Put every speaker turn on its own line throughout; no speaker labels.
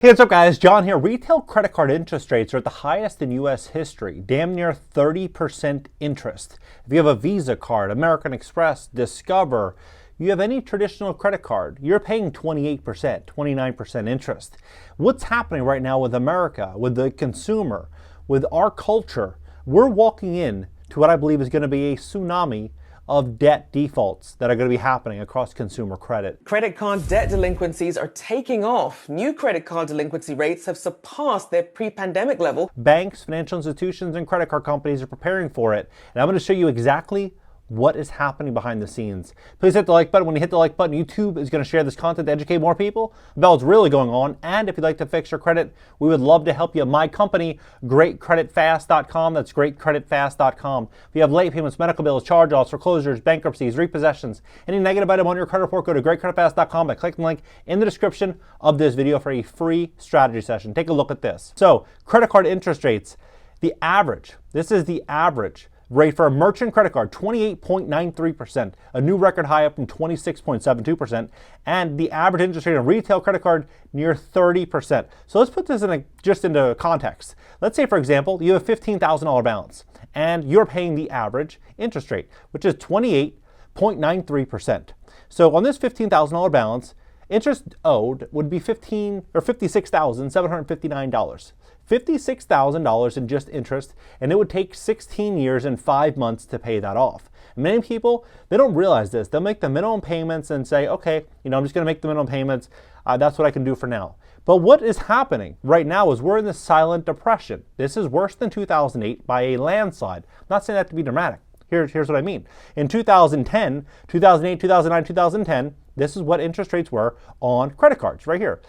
Hey, what's up guys? John here. Retail credit card interest rates are at the highest in U.S. history, damn near 30% interest. If you have a Visa card, American Express, Discover, you have any traditional credit card, you're paying 28%, 29% interest. What's happening right now with America, with the consumer, with our culture? We're walking in to what I believe is going to be a tsunami of debt defaults that are going to be happening across consumer credit.
Credit card debt delinquencies are taking off. New credit card delinquency rates have surpassed their pre-pandemic level.
Banks, financial institutions, and credit card companies are preparing for it. And I'm going to show you exactly what is happening behind the scenes. Please hit the like button. When you hit the like button, YouTube is going to share this content to educate more people about what's really going on. And if you'd like to fix your credit, we would love to help you. My company, GreatCreditFast.com. That's GreatCreditFast.com. If you have late payments, medical bills, charge-offs, foreclosures, bankruptcies, repossessions, any negative item on your credit report, go to GreatCreditFast.com by clicking the link in the description of this video for a free strategy session. Take a look at this. So, credit card interest rates, the average. This is the average rate for a merchant credit card, 28.93%, a new record high up from 26.72%, and the average interest rate on retail credit card near 30%. So let's put this just into context. Let's say, for example, you have a $15,000 balance, and you're paying the average interest rate, which is 28.93%. So on this $15,000 balance, interest owed would be $56,759. $56,000 in just interest, and it would take 16 years and 5 months to pay that off. And many people, they don't realize this. They'll make the minimum payments and say, okay, I'm just going to make the minimum payments. That's what I can do for now. But what is happening right now is we're in this silent depression. This is worse than 2008 by a landslide. I'm not saying that to be dramatic. Here's what I mean. In 2010, 2008, 2009, 2010, this is what interest rates were on credit cards right here.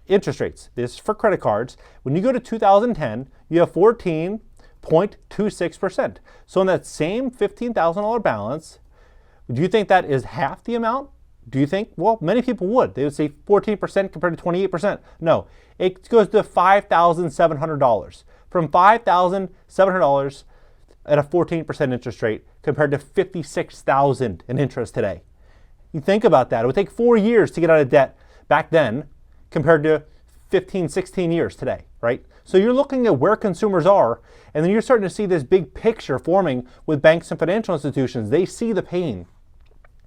Interest rates, this is for credit cards. When you go to 2010, you have 14.26%. So on that same $15,000 balance, do you think that is half the amount? Do you think? Well, many people would. They would say 14% compared to 28%. No, it goes to $5,700. From $5,700 at a 14% interest rate compared to $56,000 in interest today. You think about that. It would take 4 years to get out of debt back then, compared to 15, 16 years today, right? So you're looking at where consumers are, and then you're starting to see this big picture forming with banks and financial institutions. They see the pain.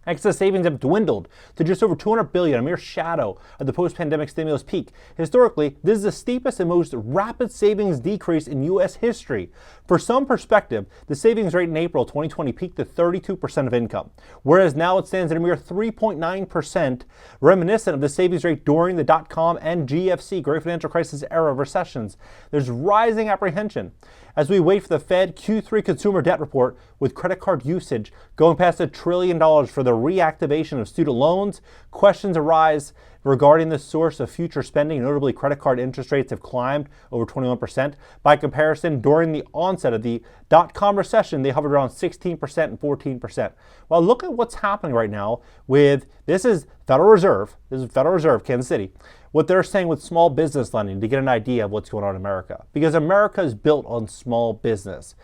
Excess savings have dwindled to just over $200 billion, a mere shadow of the post-pandemic stimulus peak. Historically, this is the steepest and most rapid savings decrease in U.S. history. For some perspective, the savings rate in April 2020 peaked at 32% of income, whereas now it stands at a mere 3.9%, reminiscent of the savings rate during the dot-com and GFC, Great Financial Crisis era recessions. There's rising apprehension as we wait for the Fed Q3 consumer debt report, with credit card usage going past $1 trillion for the reactivation of student loans. Questions arise regarding the source of future spending. Notably, credit card interest rates have climbed over 21%. By comparison, during the onset of the dot-com recession, they hovered around 16% and 14%. Well, look at what's happening right now with, this is Federal Reserve, Kansas City, what they're saying with small business lending to get an idea of what's going on in America. Because America is built on small business.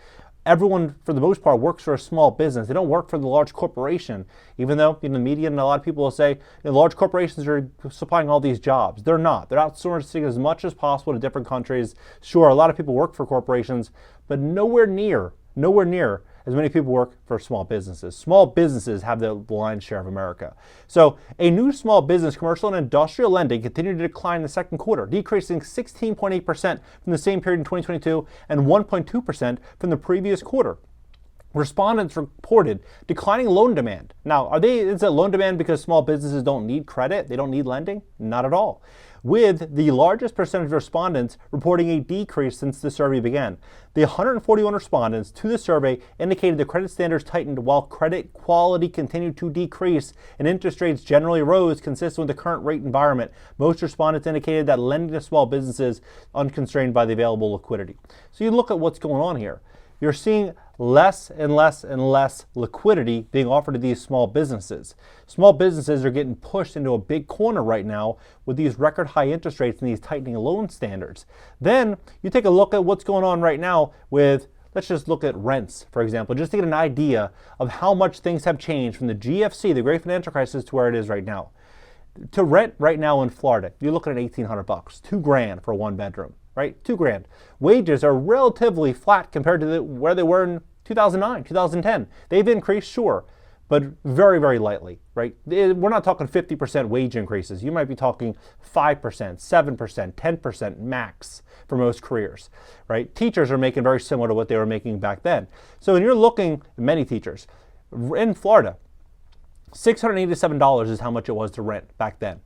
Everyone, for the most part, works for a small business. They don't work for the large corporation, even though in the media and a lot of people will say large corporations are supplying all these jobs. They're not. They're outsourcing as much as possible to different countries. Sure, a lot of people work for corporations, but nowhere near as many people work for small businesses. Small businesses have the lion's share of America. So a new small business, commercial and industrial lending continued to decline in the second quarter, decreasing 16.8% from the same period in 2022 and 1.2% from the previous quarter. Respondents reported declining loan demand. Now, is it loan demand because small businesses don't need credit? They don't need lending? Not at all. With the largest percentage of respondents reporting a decrease since the survey began. The 141 respondents to the survey indicated the credit standards tightened while credit quality continued to decrease and interest rates generally rose consistent with the current rate environment. Most respondents indicated that lending to small businesses unconstrained by the available liquidity. So you look at what's going on here. You're seeing less and less and less liquidity being offered to these small businesses. Small businesses are getting pushed into a big corner right now with these record high interest rates and these tightening loan standards. Then you take a look at what's going on right now with, let's just look at rents, for example, just to get an idea of how much things have changed from the GFC, the Great Financial Crisis, to where it is right now. To rent right now in Florida, you're looking at $1,800, $2,000 for one bedroom, right? $2,000. Wages are relatively flat compared to where they were in 2009, 2010. They've increased, sure, but very, very lightly, right? We're not talking 50% wage increases. You might be talking 5%, 7%, 10% max for most careers, right? Teachers are making very similar to what they were making back then. So when you're looking, many teachers, in Florida, $687 is how much it was to rent back then.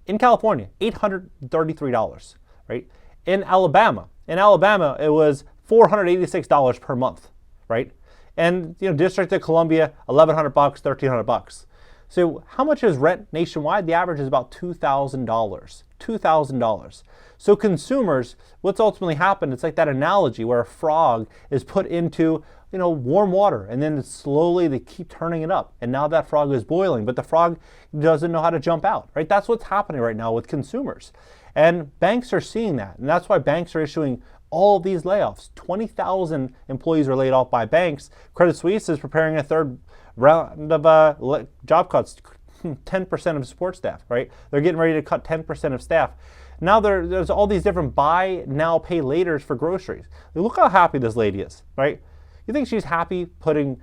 In California, $833, right? In Alabama, it was $486 per month, right? And District of Columbia, $1,100, $1,300. So how much is rent nationwide? The average is about $2,000. $2,000. So consumers, what's ultimately happened, it's like that analogy where a frog is put into warm water, and then slowly they keep turning it up, and now that frog is boiling, but the frog doesn't know how to jump out, right? That's what's happening right now with consumers. And banks are seeing that, and that's why banks are issuing all of these layoffs. 20,000 employees were laid off by banks. Credit Suisse is preparing a third round of job cuts, 10% of support staff, right? They're getting ready to cut 10% of staff. Now there's all these different buy now, pay laters for groceries. Look how happy this lady is, right? You think she's happy putting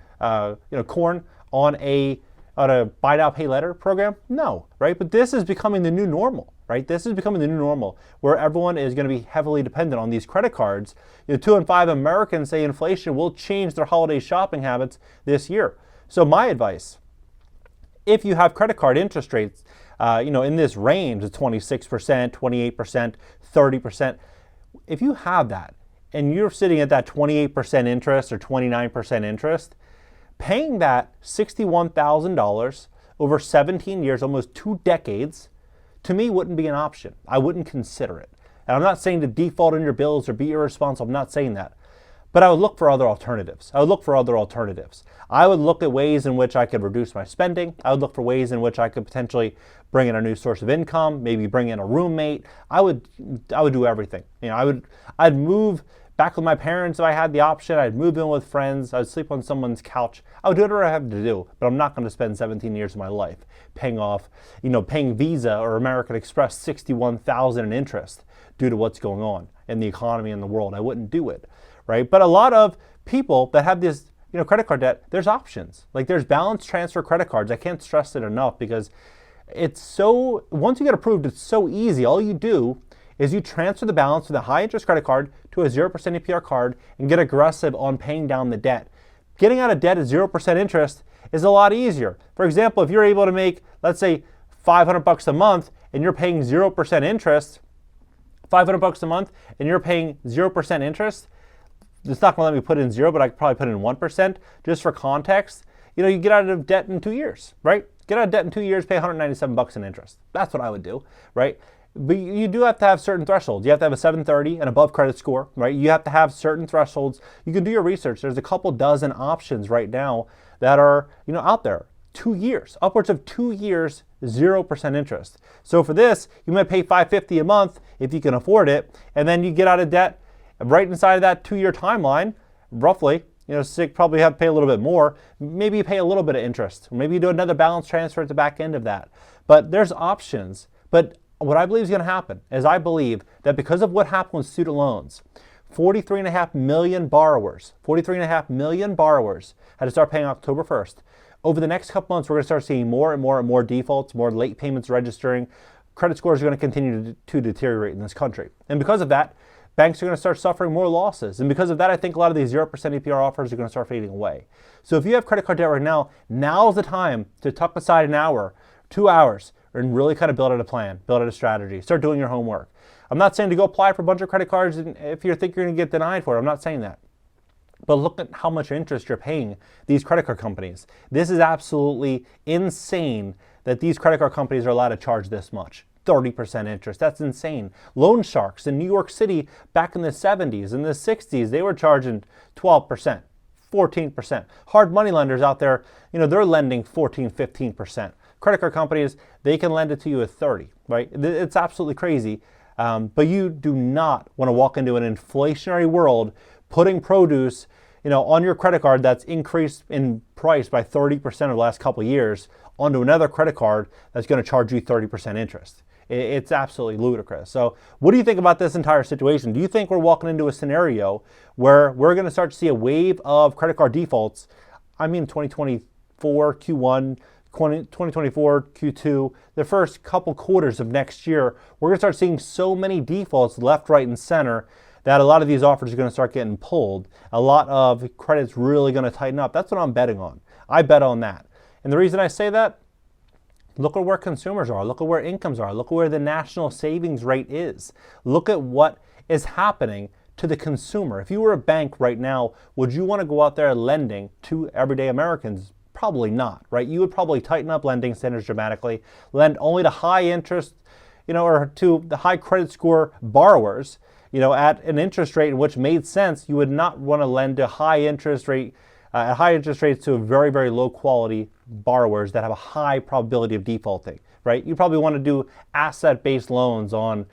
corn on a buy now, pay later program? No, right? But this is becoming the new normal, right? This is becoming the new normal where everyone is going to be heavily dependent on these credit cards. 2 in 5 Americans say inflation will change their holiday shopping habits this year. So my advice, if you have credit card interest rates, in this range of 26%, 28%, 30%, if you have that, and you're sitting at that 28% interest or 29% interest, paying that $61,000 over 17 years, almost 2 decades, to me wouldn't be an option. I wouldn't consider it. And I'm not saying to default on your bills or be irresponsible. I'm not saying that. But I would look for other alternatives. I would look at ways in which I could reduce my spending. I would look for ways in which I could potentially bring in a new source of income, maybe bring in a roommate. I would do everything. I'd move back with my parents if I had the option. I'd move in with friends. I'd sleep on someone's couch. I would do whatever I have to do, but I'm not going to spend 17 years of my life paying Visa or American Express $61,000 in interest due to what's going on in the economy and the world. I wouldn't do it, right? But a lot of people that have this credit card debt, there's options. Like there's balance transfer credit cards. I can't stress it enough because once you get approved, it's so easy. All you do is you transfer the balance with a high interest credit card to a 0% APR card and get aggressive on paying down the debt. Getting out of debt at 0% interest is a lot easier. For example, if you're able to make, let's say, $500 a month and you're paying 0% interest, $500 a month and you're paying 0% interest, it's not going to let me put in 0, but I could probably put in 1% just for context. You get out of debt in 2 years, right? Get out of debt in 2 years, pay $197 in interest. That's what I would do, right? But you do have to have certain thresholds. You have to have a 730 and above credit score, right? You have to have certain thresholds. You can do your research. There's a couple dozen options right now that are, out there. 2 years, upwards of 2 years, 0% interest. So for this, you might pay $550 a month if you can afford it, and then you get out of debt right inside of that 2-year timeline, roughly. So you probably have to pay a little bit more. Maybe you pay a little bit of interest. Maybe you do another balance transfer at the back end of that. But there's options. But what I believe is going to happen is I believe that because of what happened with student loans, 43.5 million borrowers had to start paying October 1st. Over the next couple months, we're going to start seeing more and more defaults, more late payments registering. Credit scores are going to continue to deteriorate in this country. And because of that, banks are going to start suffering more losses. And because of that, I think a lot of these 0% APR offers are going to start fading away. So if you have credit card debt right now, now's the time to tuck aside an hour, 2 hours, and really kind of build out a plan, build out a strategy, start doing your homework. I'm not saying to go apply for a bunch of credit cards if you think you're going to get denied for it. I'm not saying that. But look at how much interest you're paying these credit card companies. This is absolutely insane that these credit card companies are allowed to charge this much. 30% interest. That's insane. Loan sharks in New York City back in the 70s and the 60s, they were charging 12%, 14%. Hard money lenders out there, they're lending 14, 15%. Credit card companies, they can lend it to you at 30, right? It's absolutely crazy. But you do not want to walk into an inflationary world putting produce on your credit card that's increased in price by 30% over the last couple of years onto another credit card that's going to charge you 30% interest. It's absolutely ludicrous. So what do you think about this entire situation? Do you think we're walking into a scenario where we're going to start to see a wave of credit card defaults? I mean 2024 Q1, 2024 Q2, the first couple quarters of next year, we're going to start seeing so many defaults left, right, and center that a lot of these offers are going to start getting pulled. A lot of credit's really going to tighten up. That's what I'm betting on. I bet on that. And the reason I say that, look at where consumers are. Look at where incomes are. Look at where the national savings rate is. Look at what is happening to the consumer. If you were a bank right now, would you want to go out there lending to everyday Americans? Probably not, right? You would probably tighten up lending standards dramatically, lend only to high interest, or to the high credit score borrowers, at an interest rate in which made sense. You would not want to lend to high interest rates to very, very low quality borrowers that have a high probability of defaulting, right? You probably want to do asset-based loans on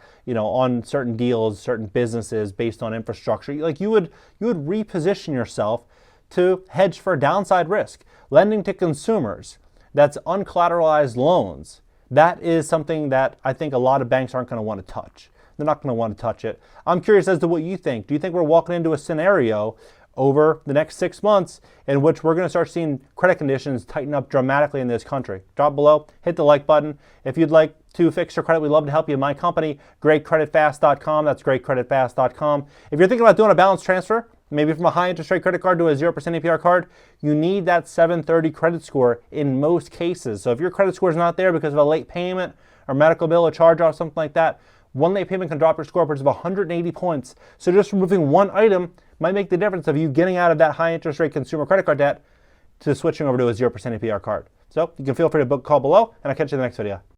certain deals, certain businesses based on infrastructure. Like you would reposition yourself to hedge for downside risk. Lending to consumers, that's uncollateralized loans. That is something that I think a lot of banks aren't going to want to touch. They're not going to want to touch it. I'm curious as to what you think. Do you think we're walking into a scenario over the next 6 months in which we're going to start seeing credit conditions tighten up dramatically in this country? Drop below, hit the like button. If you'd like to fix your credit, we'd love to help you. My company, greatcreditfast.com. That's greatcreditfast.com. If you're thinking about doing a balance transfer, maybe from a high interest rate credit card to a 0% APR card, you need that 730 credit score in most cases. So if your credit score is not there because of a late payment or medical bill or charge off, something like that, one late payment can drop your score upwards of 180 points. So just removing one item might make the difference of you getting out of that high interest rate consumer credit card debt to switching over to a 0% APR card. So you can feel free to book a call below, and I'll catch you in the next video.